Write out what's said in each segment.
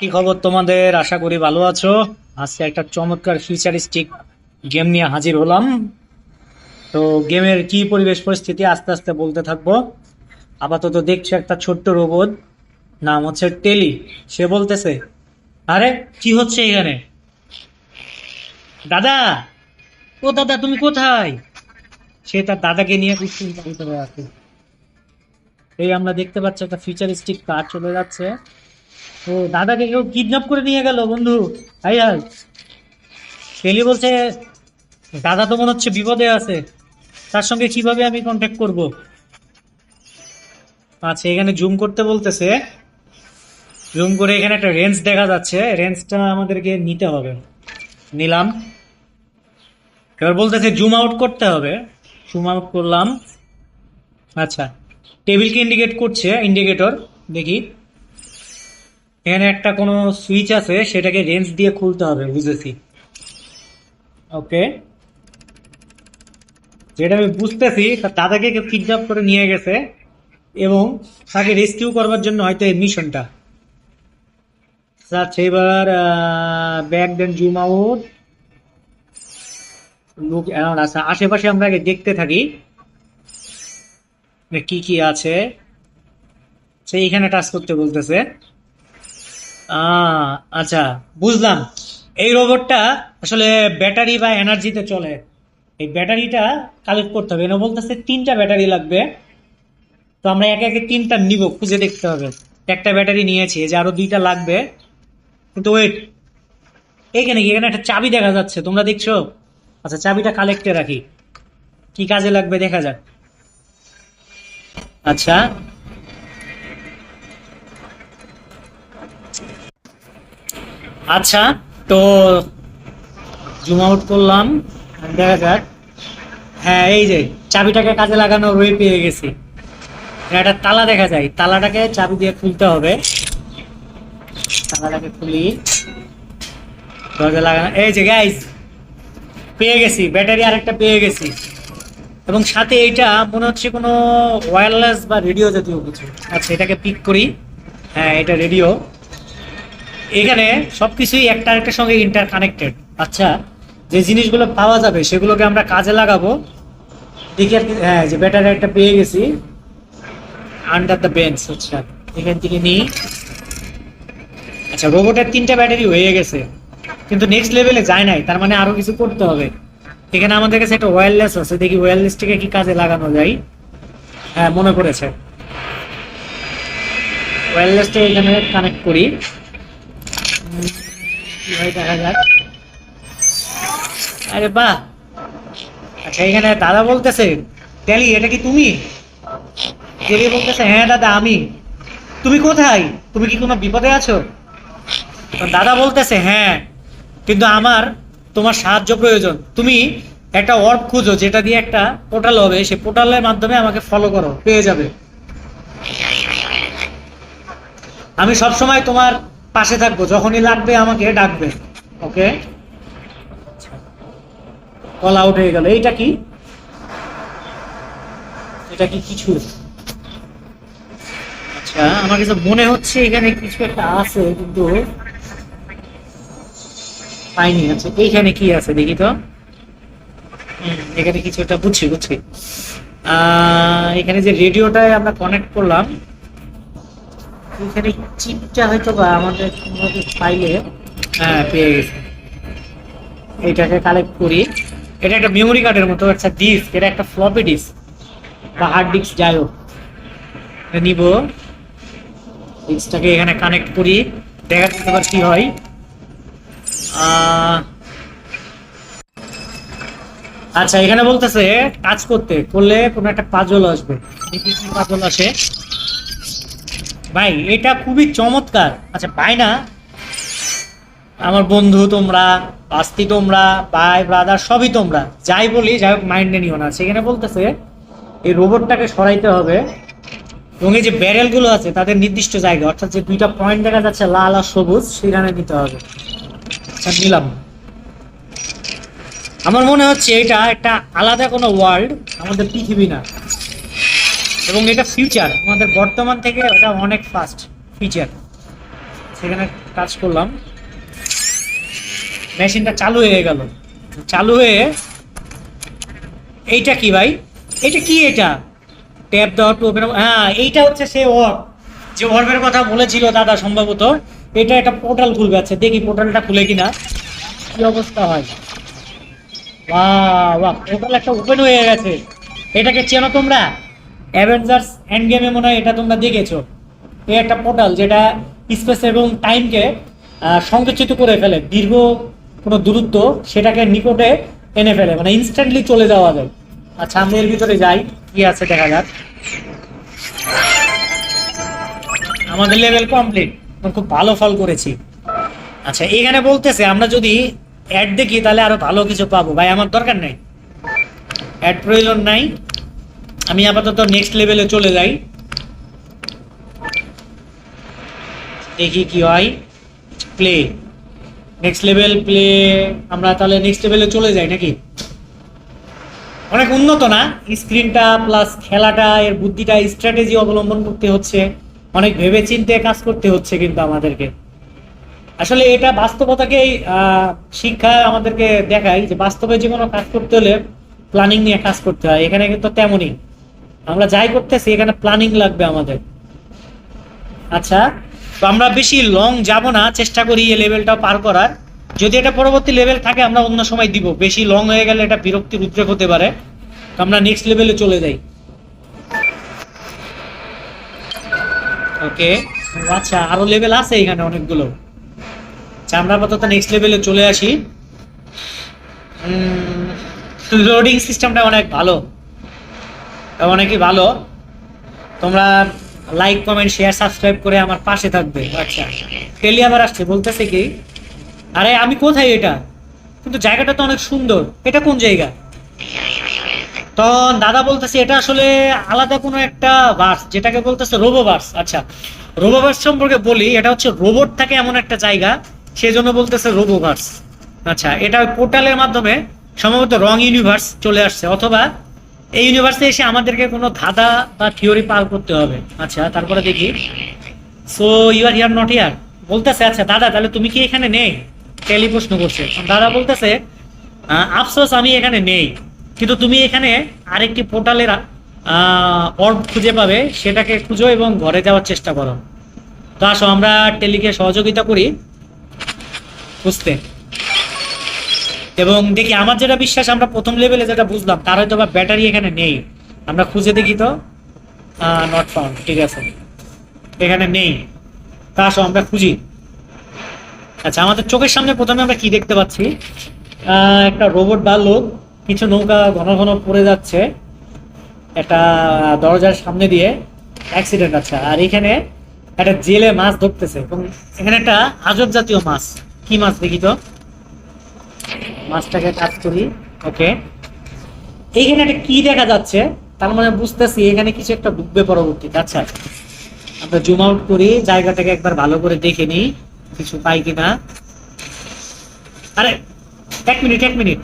কি খবর তোমাদের? আশা করি ভালো আছো। আজকে একটা চমৎকার ফিউচারিস্টিক গেম নিয়ে হাজির হলাম। তো গেমের কি পরিবেশ পরিস্থিতি আস্তে আস্তে বলতে থাকবো। আপাতত দেখছো একটা ছোট্ট রোবট, নাম হচ্ছে টেলি। সে বলতেছে, আরে কি হচ্ছে এখানে? দাদা, ও দাদা তুমি কোথায়? সে তার দাদাকে নিয়ে দুশ্চিন্তার ভিতরে আছে। এই আমরা দেখতে পাচ্ছি একটা ফিউচারিস্টিক কার চলে যাচ্ছে। ও দাদাকে কেউ কিডন্যাপ করে নিয়ে গেল বন্ধু। High high. টেলি বলছে, দাদা তো মনে হচ্ছে বিপদে আছে, তার সঙ্গে কিভাবে আমি কন্ট্যাক্ট করব? আচ্ছা, এখানে জুম করতে বলতেছে। জুম করে এখানে একটা রেঞ্জ দেখা যাচ্ছে, রেঞ্জটা আমাদেরকে নিতে হবে। নিলাম। এবার বলতেছে জুম আউট করতে হবে। জুম আউট করলাম। আচ্ছা, টেবিলকে ইন্ডিকেট করছে, ইন্ডিকেটর। দেখি, এখানে একটা কোনো সুইচ আছে, সেটাকে রেঞ্জ দিয়ে খুলতে হবে, বুঝেছি। ওকে, যেটা আমি বুঝতেছি তার দাদাকে কেউ কিডন্যাপ করে নিয়ে গেছে এবং তাকে রেস্কিউ করবার জন্য হয়তো এই মিশনটা। আচ্ছা, এবার back then zoom out, look around. আচ্ছা, আশেপাশে আমরা আগে দেখতে থাকি যে কি কি আছে। সেই এখানে টাচ করতে বলতেছে। আচ্ছা, বুঝলাম। এই রোবটটা আসলে ব্যাটারি বা এনার্জিতে চলে। এই ব্যাটারিটা কালেক্ট করতে হবে। এনে বলতেছে তিনটা ব্যাটারি লাগবে। তো আমরা একে একে তিনটা নিব, খুঁজে দেখতে হবে। একটা ব্যাটারি নিয়েছি, এই যে আরো দুইটা লাগবে। কিন্তু ওয়েট, এইখানে কি, এখানে একটা চাবি দেখা যাচ্ছে, তোমরা দেখছো? আচ্ছা, চাবিটা কালেক্টে রাখি, কি কাজে লাগবে দেখা যাক। আচ্ছা, আচ্ছা, তো জুম আউট করলাম, দেখা যাক। হ্যাঁ, এই যে চাবিটাকে কাজে লাগানোর ওয়ে পেয়ে গেছি। এখানে একটা তালা দেখা যায়, তালাটাকে চাবি দিয়ে খুলতে হবে। তালাটাকে খুলি, দরজা লাগানো। এই যে গাইস, পেয়ে গেছি ব্যাটারি, আরেকটা পেয়ে গেছি। এবং সাথে এইটা মনে হচ্ছে কোনো ওয়্যারলেস বা রেডিও জাতীয় কিছু। আচ্ছা, এটাকে পিক করি। হ্যাঁ, এটা রেডিও। এখানে সবকিছুই একটা আরেকটার সঙ্গে ইন্টার কানেক্টেড। আচ্ছা, যে জিনিসগুলো পাওয়া যাবে সেগুলোকে আমরা কাজে লাগাবো। দেখি আর কি। হ্যাঁ, যে ব্যাটারি একটা পেয়ে গেছি, আন্ডার দ্য বেঞ্চ। আচ্ছা, এখান থেকে নিই। আচ্ছা, রোবটের তিনটা ব্যাটারি হয়ে গেছে, কিন্তু নেক্সট লেভেলে যায় নাই, তার মানে আরো কিছু করতে হবে। এখানে আমাদের কাছে একটা ওয়্যারলেস আছে, দেখি ওয়্যারলেসটাকে কি কাজে লাগানো যায়। হ্যাঁ, মনে পড়েছে। ওয়্যারলেসটা এখানে কানেক্ট করি। কি হয় দেখা যাক। আরে বাহ। আচ্ছা, এখানে দাদা বলতেছে, টেলি এটা কি তুমি? টেলি বলতেছে, হ্যাঁ দাদা আমি। তুমি কোথায়? তুমি কি কোনো বিপদে আছো? তো দাদা বলতেছে, হ্যাঁ, কিন্তু আমার তোমার সাহায্য প্রয়োজন। তুমি একটা অর্ব খুঁজো, যেটা দিয়ে একটা পোর্টাল হবে, সেই পোর্টালের মাধ্যমে আমাকে ফলো করো, পেয়ে যাবে। আমি সব সময় তোমার পাশে থাকবো, যখনই লাগবে আমাকে ডাকবে। ওকে। কল আউট হয়ে গেল। এইটা কি? এটা কি কিছু? আচ্ছা, আমার কাছে মনে হচ্ছে এখানে কিছু একটা আছে, কিন্তু পাইনি। আচ্ছা, এইখানে কি আছে দেখি তো। এখানে কিছু একটা, বুঝছি বুঝছি। এখানে যে রেডিওটায় আমরা কানেক্ট করলাম, এখানে চিপটা হয়তো বা আমাদের কোনোভাবে পাইলে। হ্যাঁ, পেয়ে গেছি। এইটাকে কালেক্ট করি। এটা একটা মেমোরি কার্ডের মতো, একটা ডিস্ক, এটা একটা ফ্লপি ডিস্ক বা হার্ড ডিস্ক, যাই হোক। এটা নিব, ডিস্কটাকে এখানে কানেক্ট করি, দেখা যাচ্ছে এবার কি হয়। আহ, আচ্ছা, এখানে বলতেছে কাজ করতে করলে কোনো একটা পাজল আসবে। দেখি কি পাজল আসে। ভাই, এটা খুবই চমৎকার। আচ্ছা, ভাই না, আমার বন্ধু তোমরা, বাস্তি তোমরা, ভাই ব্রাদার সবই তোমরা, যাই বলি যাই হোক মাইন্ডে নিও না। সেখানে বলতেছে এই রোবটটাকে সরাইতে হবে, এবং এই যে ব্যারেল গুলো আছে তাদের নির্দিষ্ট জায়গা, অর্থাৎ যে দুইটা পয়েন্ট দেখা যাচ্ছে লাল আর সবুজ, সেখানে নিতে হবে। আচ্ছা, নিলাম। আমার মনে হচ্ছে এটা একটা আলাদা কোনো ওয়ার্ল্ড, আমাদের পৃথিবী না। এবং এটা ফিউচার, আমাদের বর্তমান থেকে এটা অনেক ফাস্ট ফিচার। সেখানে কাজ করলাম, মেশিনটা চালু হয়ে গেল। চালু হয়ে এইটা কি ভাই, এটা কি, এটা ট্যাপ দাও টু ওপেন, হ্যাঁ এইটা হচ্ছে সে ওয়ার্ক, যে ওয়ার্কের কথা বলেছিল দাদা সম্ভবত। এটা একটা পোর্টাল খুলবে। আচ্ছা দেখি পোর্টালটা খুলে কিনা, কি অবস্থা হয়। বাহ বাহ, পোর্টাল একটা ওপেন হয়ে গেছে। এটাকে চেনো তোমরা? অ্যাভেঞ্জার্স এন্ড গেমে মনে হয় এটা তোমরা দেখেছো। এই একটা পোর্টাল যেটা স্পেস এবং টাইমকে সংকুচিত করে ফেলে, দীর্ঘ কোনো দূরত্ব সেটাকে নিকটে এনে ফেলে, মানে ইনস্ট্যান্টলি চলে যাওয়া যায়। আচ্ছা আমরা এর ভিতরে যাই, কি আছে দেখা যাক। আমাদের লেভেল কমপ্লিট, খুব ভালো ফল করেছি। আচ্ছা এখানে বলতেছে আমরা যদি অ্যাড দেখি তাহলে আরো ভালো কিছু পাবো। ভাই আমার দরকার নেই, অ্যাড প্রয়োজন নাই, আমি আপাতত নেক্সট লেভেলে চলে যাই, দেখি কি হয়। Play, next level play. আমরা তাহলে নেক্সট লেভেলে চলে যাই নাকি? অনেক উন্নত না স্ক্রিনটা, প্লাস খেলাটা, এর বুদ্ধিটা, স্ট্র্যাটেজি অবলম্বন করতে হচ্ছে, অনেক ভেবে চিন্তে কাজ করতে হচ্ছে কিন্তু আমাদেরকে। আসলে এটা বাস্তবতাকেই শিক্ষা আমাদেরকে দেখায় যে বাস্তবে যে কোনো কাজ করতে হলে প্ল্যানিং নিয়ে কাজ করতে হয়। এখানে কিন্তু তেমনই, আমরা যাই করতেছি এখানে প্ল্যানিং লাগবে আমাদের। আচ্ছা তো আমরা বেশি লং যাব না, চেষ্টা করি এই লেভেলটা পার করার। যদি এটা পরবর্তী লেভেল থাকে আমরা অন্য সময় দিব, বেশি লং হয়ে গেলে এটা বিরক্তির উদ্রেক হতে পারে। তো আমরা নেক্সট লেভেলে চলে যাই। ওকে, আচ্ছা আরো লেভেল আছে এখানে অনেকগুলো। আচ্ছা আমরা আপাতত নেক্সট লেভেলে চলে আসি। লোডিং সিস্টেমটা অনেক ভালো, অনেকই ভালো। তোমরা লাইক কমেন্ট শেয়ার সাবস্ক্রাইব করে আমার পাশে থাকবে। আচ্ছা টেলি আবার আসছে, বলতেছে কি, আরে আমি কোথায়, এটা কিন্তু জায়গাটা তো অনেক সুন্দর, এটা কোন জায়গা? তখন দাদা বলতেছে এটা আসলে আলাদা কোনো একটা ভার্স, যেটাকে বলতেছে রোবোভার্স। আচ্ছা রোবোভার্স সম্পর্কে বলি, এটা হচ্ছে রোবট থাকে এমন একটা জায়গা, সেই জন্য বলতেছে রোবোভার্স। আচ্ছা এটা পোর্টালের মাধ্যমে সম্ভবত রং ইউনিভার্স চলে আসছে, অথবা এই ইউনিভার্সে এসে আমাদেরকে কোনো ধাঁধা বা থিওরি পার করতে হবে। আচ্ছা তারপরে দেখি, so you are here not here বলতেছে। আচ্ছা দাদা তাহলে তুমি কি এখানে নেই? টেলি প্রশ্ন করছে। দাদা বলতেছে আফসোস আমি এখানে নেই, কিন্তু তুমি এখানে আরেকটি পোর্টালের অর্ব খুঁজে পাবে, সেটাকে খুঁজো এবং ঘরে যাওয়ার চেষ্টা করো। তো আসো আমরা টেলিকে সহযোগিতা করি বুঝতে, এবং দেখি। আমার যেটা বিশ্বাস, আমরা প্রথম লেভেলে যেটা বুঝলাম তার হয়তো বা ব্যাটারি এখানে নেই। আমরা খুঁজে দেখি তো, নট ফাউন্ড, ঠিক আছে এখানে নেই। তা আসো আমরা খুঁজি। আচ্ছা আমাদের চোখের সামনে প্রথমে আমরা কি দেখতে পাচ্ছি, একটা রোবট বা লোক, কিছু নৌকা ঘন ঘন পড়ে যাচ্ছে একটা দরজার সামনে দিয়ে, অ্যাক্সিডেন্ট। আচ্ছা আর এখানে একটা জেলে মাছ ধরতেছে, এবং এখানে একটা আজব জাতীয় মাছ, কি মাছ দেখি তো, মাছটাকে কাজ করি। ওকে এইখানে একটা কি দেখা যাচ্ছে, তার মানে বুঝতেছি এখানে কিছু একটা ঢুকবে পরবর্তীতে। আচ্ছা আমরা জুম আউট করি, জায়গাটাকে একবার ভালো করে দেখে নিই কিছু পাই কিনা। আরে এক মিনিট এক মিনিট,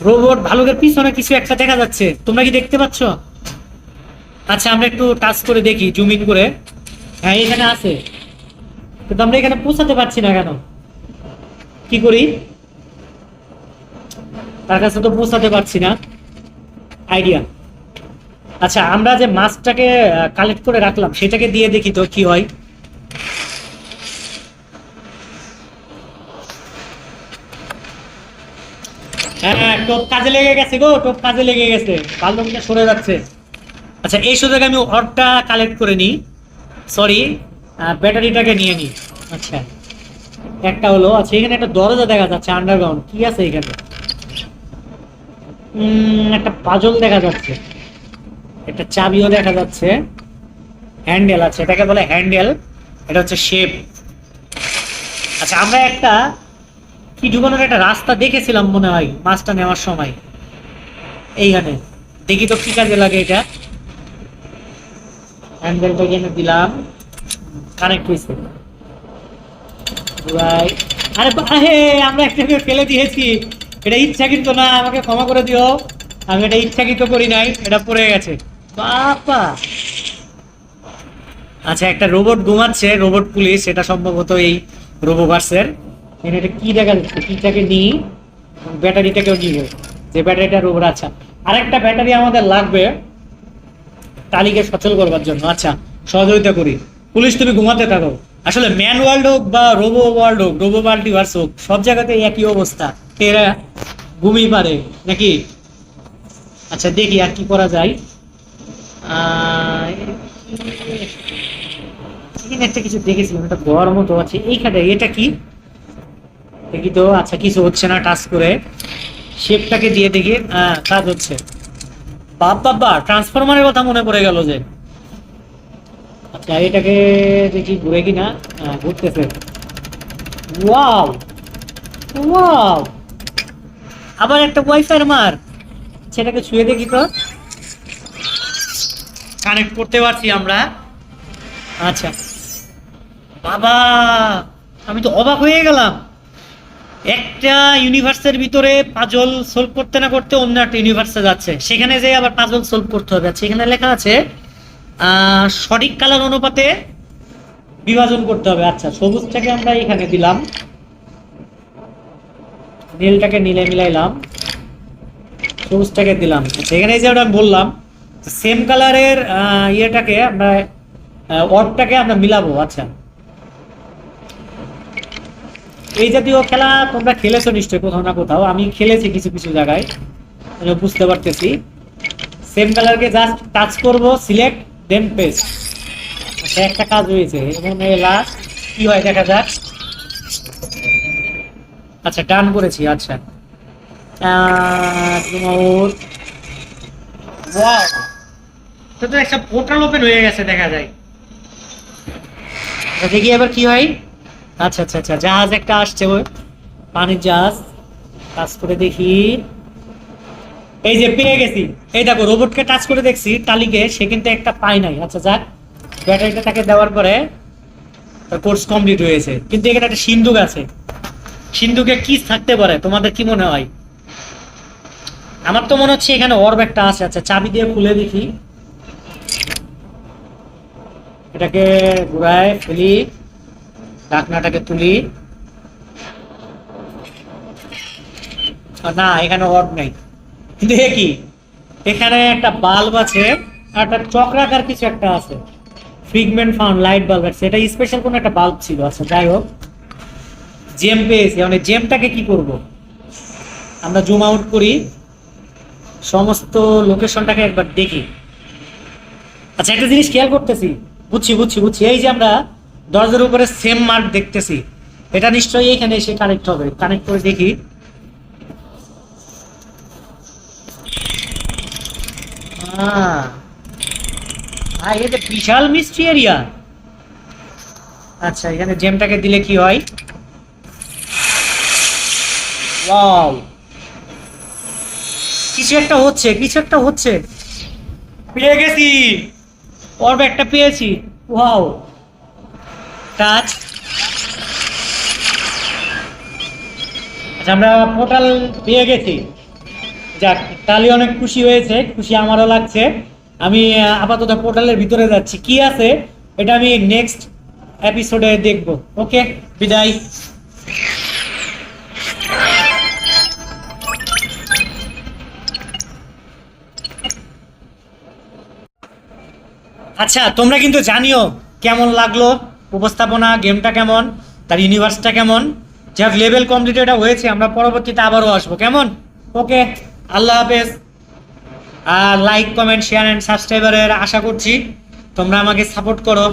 রোবট ভালুকের পিছনে কিছু একটা দেখা যাচ্ছে, তোমরা কি দেখতে পাচ্ছ? আচ্ছা আমরা একটু টাচ করে দেখি, জুম ইন করে। হ্যাঁ এখানে আছে, কিন্তু আমরা এখানে পৌঁছাতে পারছি না কেন? কি করি, তার কাছে তো পৌঁছাতে পারছি না। আইডিয়া, আচ্ছা আমরা যে মাছটাকে কালেক্ট করে রাখলাম সেটাকে দিয়ে দেখি তো কি হয়। হ্যাঁ টোপ কাজে লেগে গেছে গো, টোপ কাজে লেগে গেছে, বাল্যটা সরে যাচ্ছে। আচ্ছা এই সুযোগে আমি অরটা কালেক্ট করে নিই, সরি ব্যাটারিটাকে নিয়ে নিই। আচ্ছা একটা হলো। আচ্ছা এখানে একটা দরজা দেখা যাচ্ছে আন্ডারগ্রাউন্ড, কি আছে এখানে? একটা পাজল দেখা যাচ্ছে, একটা চাবিও দেখা যাচ্ছে, হ্যান্ডেল আছে, এটাকে বলে হ্যান্ডেল, এটা হচ্ছে শেপ। আচ্ছা আমরা একটা কি ঢুকানোর একটা রাস্তা দেখেছিলাম মনে হয় মাছটা নেওয়ার সময়, এইখানে দেখি তো কি কাজে লাগে এটা। হ্যান্ডেলটা এখানে দিলাম, কানেক্ট হয়েছে। আরে আরে আমরা একটাকে ফেলে দিয়েছি, এটা ইচ্ছাকৃত না, আমাকে ক্ষমা করে দিও, আমি এটা ইচ্ছাকৃত করি নাই, এটা পড়ে গেছে। বাবা আচ্ছা, একটা রোবট ঘুমাচ্ছে, রোবট পুলিশ, এটা সম্ভবত এই রোবোভার্সের। এটা কি দেখা যাচ্ছে, কিটাকে নিই, ব্যাটারিটাকেও নিব, যে ব্যাটারিটা রোবট। আচ্ছা, আরেকটা ব্যাটারি আমাদের লাগবে তালিকে সচল করবার জন্য। আচ্ছা, সহযোগিতা করি। পুলিশ তুমি ঘুমাতে থাকো। আসলে ম্যান ওয়ার্ল্ড হোক বা রোবো ওয়ার্ল্ড হোক, রোবো মাল্টিভার্স হোক, সব জায়গাতে একই অবস্থা, এরা ঘুমিয়ে পারে নাকি। আচ্ছা, দেখি আর কি করা যায়। এখানে একটা কিছু দেখেছিলাম, একটা ঘর মতো আছে এইখানে, এটা কি দেখি তো। আচ্ছা, কিছু হচ্ছে না, টাচ করে শেপটাকে দিয়ে দেখি। কাজ হচ্ছে। বাবা, ট্রান্সফরমারের কথা মনে পড়ে গেল যে। আচ্ছা, এটাকে দেখি ঘুরে কিনা। ঘুরতেছে। ওয়াও, ওয়াও, আবার একটা ওয়াইফাই মার। সেটাকে ছুঁয়ে দেখি তো, কানেক্ট করতে পারছি আমরা। আচ্ছা বাবা, আমি তো অবাক হয়ে গেলাম। একটা ইউনিভার্সের ভিতরে পাজল সলভ করতে না করতে অন্য একটা ইউনিভার্সে যাচ্ছে, সেখানে যে আবার পাজল সলভ করতে হবে। আচ্ছা, এখানে লেখা আছে সঠিক কালার অনুপাতে বিভাজন করতে হবে। আচ্ছা, সবুজটাকে আমরা এখানে দিলাম, নীলটাকে নীলে মিলাইলাম, সবুজটাকে দিলাম। আচ্ছা, এখানে যে ওটা আমি বললাম সেম কালারের ইয়েটাকে আমরা অর্ডটাকে আমরা মিলাবো। আচ্ছা, এই জাতীয় খেলা তোমরা খেলেছো নিশ্চয়ই কোথাও না কোথাও, আমি খেলেছি কিছু কিছু জায়গায়, আমি বুঝতে পারতেছি। সেম কালারকে জাস্ট টাচ করব, সিলেক্ট দেন পেস্ট। আচ্ছা, একটা কাজ হয়েছে এবং লাস্ট কি হয় দেখা যাক। আচ্ছা, ডান করেছি। আচ্ছা, ওয়াও, তো তো একটা পোর্টাল ওপেন হয়ে গেছে দেখা যায়। আচ্ছা, দেখি এবার কি হয়। আচ্ছা আচ্ছা আচ্ছা, জাহাজ একটা আসছে, ওই পানির জাহাজ। টাচ করে দেখি, এই যে পেয়ে গেছি। এই দেখো, রোবটকে টাচ করে দেখছি তালিকে, সে কিন্তু একটা পাই নাই। আচ্ছা, যাক, ব্যাটারিটা তাকে দেওয়ার পরে তার কোর্স কমপ্লিট হয়েছে। কিন্তু এখানে একটা সিন্ধুক আছে, সিন্ধুকে কি থাকতে পারে তোমাদের কি মনে হয়? আমার তো মনে হচ্ছে এখানে অর্ব একটা আছে। আচ্ছা, চাবি দিয়ে খুলে দেখি, এটাকে ঘুরায় ফেলি, ঢাকনাটাকে তুলি। না, এখানে অর্ব নেই। কিন্তু এ কি, এখানে একটা বাল্ব আছে আর একটা চক্রাকার কিছু একটা আছে, ফিগমেন্ট ফাউন্ড লাইট বাল্ব আছে। এটা স্পেশাল কোন একটা বাল্ব ছিল। আচ্ছা, যাই হোক, জেম পেয়েছি। মানে জেমটাকে কি করব, আমরা জুম আউট করি, সমস্ত লোকেশনটাকে একবার দেখি। আচ্ছা, একটা জিনিস খেয়াল করতেছি, বুঝছি বুঝছি বুঝছি, এই যে আমরা দরজার উপরে সেম মার্ক দেখতেছি, এটা নিশ্চয়ই এখানে এসে কানেক্ট হবে। কানেক্ট করে দেখি। এটা বিশাল মিস্ট্রি এরিয়া। আচ্ছা, এখানে জেমটাকে দিলে কি হয়? ওয়াও, কিছু একটা হচ্ছে, কিছু একটা হচ্ছে। পেয়ে গেছি, অর্ব একটা পেয়েছি। Wow, touch. আচ্ছা, আমরা পোর্টাল পেয়ে গেছি। যাক, তাহলে অনেক খুশি হয়েছে, খুশি আমারও লাগছে। আমি আপাতত পোর্টালের ভিতরে যাচ্ছি, কি আছে এটা আমি নেক্সট এপিসোডে দেখব। ওকে, বিদায়। আচ্ছা, তোমরা কিন্তু জানিও কেমন লাগলো উপস্থাপনা, গেমটা কেমন, তার ইউনিভার্সটা কেমন। যাক, লেভেল কমপ্লিট এটা হয়েছে, আমরা পরবর্তীতে আবারও আসবো, কেমন? ওকে, আল্লাহ হাফেজ। আর লাইক, কমেন্ট, শেয়ার অ্যান্ড সাবস্ক্রাইবারের আশা করছি তোমরা আমাকে সাপোর্ট করো।